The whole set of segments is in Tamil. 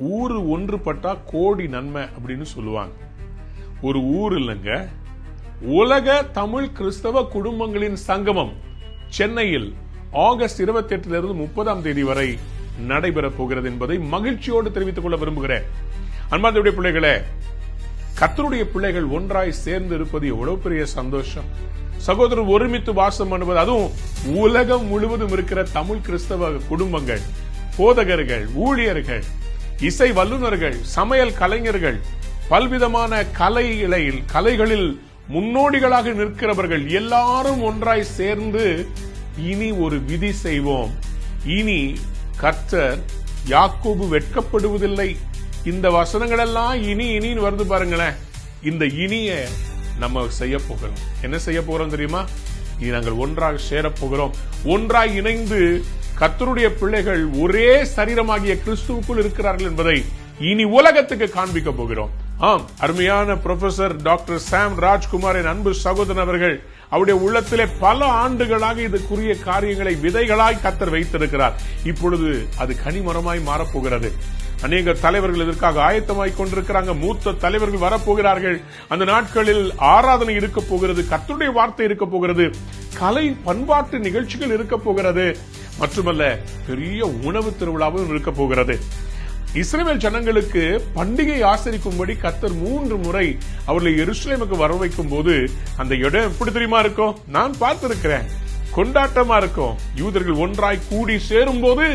ஊரு ஒன்றுபட்டா கோடி நன்மை அப்படின்னு சொல்லுவாங்க. ஒரு ஊர் இல்லைங்க, உலக தமிழ் கிறிஸ்தவ குடும்பங்களின் சங்கமம் சென்னையில் ஆகஸ்ட் 28 30 தேதி வரை நடைபெற போகிறது என்பதை மகிழ்ச்சியோடு தெரிவித்துக் கொள்ள விரும்புகிறேன். அன்பார்ந்த பிள்ளைகளே, கர்த்தருடைய பிள்ளைகள் ஒன்றாய் சேர்ந்து இருப்பது எவ்வளவு பெரிய சந்தோஷம். சகோதரர் ஒருமித்து வாசம் பண்ணுவது, அதுவும் உலகம் முழுவதும் இருக்கிற தமிழ் கிறிஸ்தவ குடும்பங்கள், போதகர்கள், ஊழியர்கள், இசை வல்லுநர்கள், சமையல் கலைஞர்கள், பல்விதமான கலைகளில் முன்னோடிகளாக நிற்கிறவர்கள் எல்லாரும் ஒன்றாய் சேர்ந்து இனி ஒரு விதி செய்வோம். இனி கர்த்தர் யாக்கோபு வெட்கப்படுவதில்லை. இந்த வசனங்கள் எல்லாம் இனி வருது பாருங்களேன். இந்த இனிய நம்ம செய்ய போகிறோம். என்ன செய்ய போகிறோம் தெரியுமா? இனி நாங்கள் ஒன்றாக சேரப் போகிறோம். ஒன்றாய் இணைந்து கர்த்தருடைய பிள்ளைகள் ஒரே சரீரமாகிய கிறிஸ்துவுக்குள் இருக்கிறார்கள் என்பதை இனி உலகத்துக்கு காண்பிக்க போகிறோம். ஆம், அருமையான ப்ரொஃபசர் டாக்டர் சாம் ராஜ்குமாரின் அன்பு சகோதரன் அவர்கள் அவருடைய உள்ளத்திலே பல ஆண்டுகளாக இதுக்குரிய காரியங்களை விதைகளாய் கர்த்தர் வைத்திருக்கிறார். இப்பொழுது அது கனிமரமாய் மாறப்போகிறது. அநேக தலைவர்கள் இதற்காக ஆயத்தமாய் கொண்டிருக்கிறாங்க. மூத்த தலைவர்கள் வரப்போகிறார்கள். அந்த நாட்களில் ஆராதனை இருக்க போகிறது, கர்த்தருடைய வார்த்தை இருக்க போகிறது, கலை பண்பாட்டு நிகழ்ச்சிகள் இருக்க போகிறது, மட்டுமல்ல பெரிய உணவு திருவிழாவும் இருக்க போகிறது. இஸ்ரவேல் ஜனங்களுக்கு பண்டிகை ஆசரிக்கும்படி கர்த்தர் 3 முறை அவர்களை எருசலேமுக்கு வர வைக்கும் போது அந்த இடம் எப்படி தெரியுமா இருக்கும்? நான் பார்த்திருக்கிறேன். கொண்டாட்டமா இருக்கும். யூதர்கள் ஒன்றாய் கூடி சேரும் போது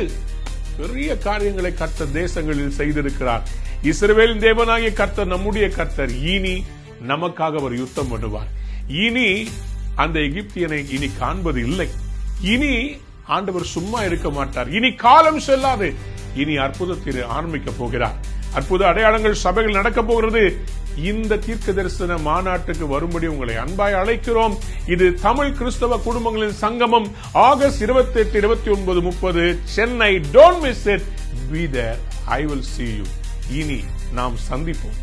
பெரிய காரியங்களை கர்த்தர் தேசங்களில் செய்திருக்கிறார். இஸ்ரவேலின் தேவனாகிய கர்த்தர் நம்முடைய கர்த்தர். இனி நமக்காக அவர் யுத்தம் பண்ணுவார். இனி அந்த எகிப்தியனை இனி காண்பது இல்லை. இனி ஆண்டவர் சும்மா இருக்க மாட்டார். இனி காலம் செல்லாது. இனி அற்புதத்தை ஆரம்பிக்க போகிறார். அற்புத அடையாளங்கள் சபைகள் நடக்க போகிறது. இந்த தீர்க்க தரிசன மாநாட்டுக்கு வரும்படி உங்களை அன்பாய் அழைக்கிறோம். இது தமிழ் கிறிஸ்தவ குடும்பங்களின் சங்கமம், August 28, 29, 30 Chennai. Don't miss it. Be there. I will see you. இனி நாம் சந்திப்போம்.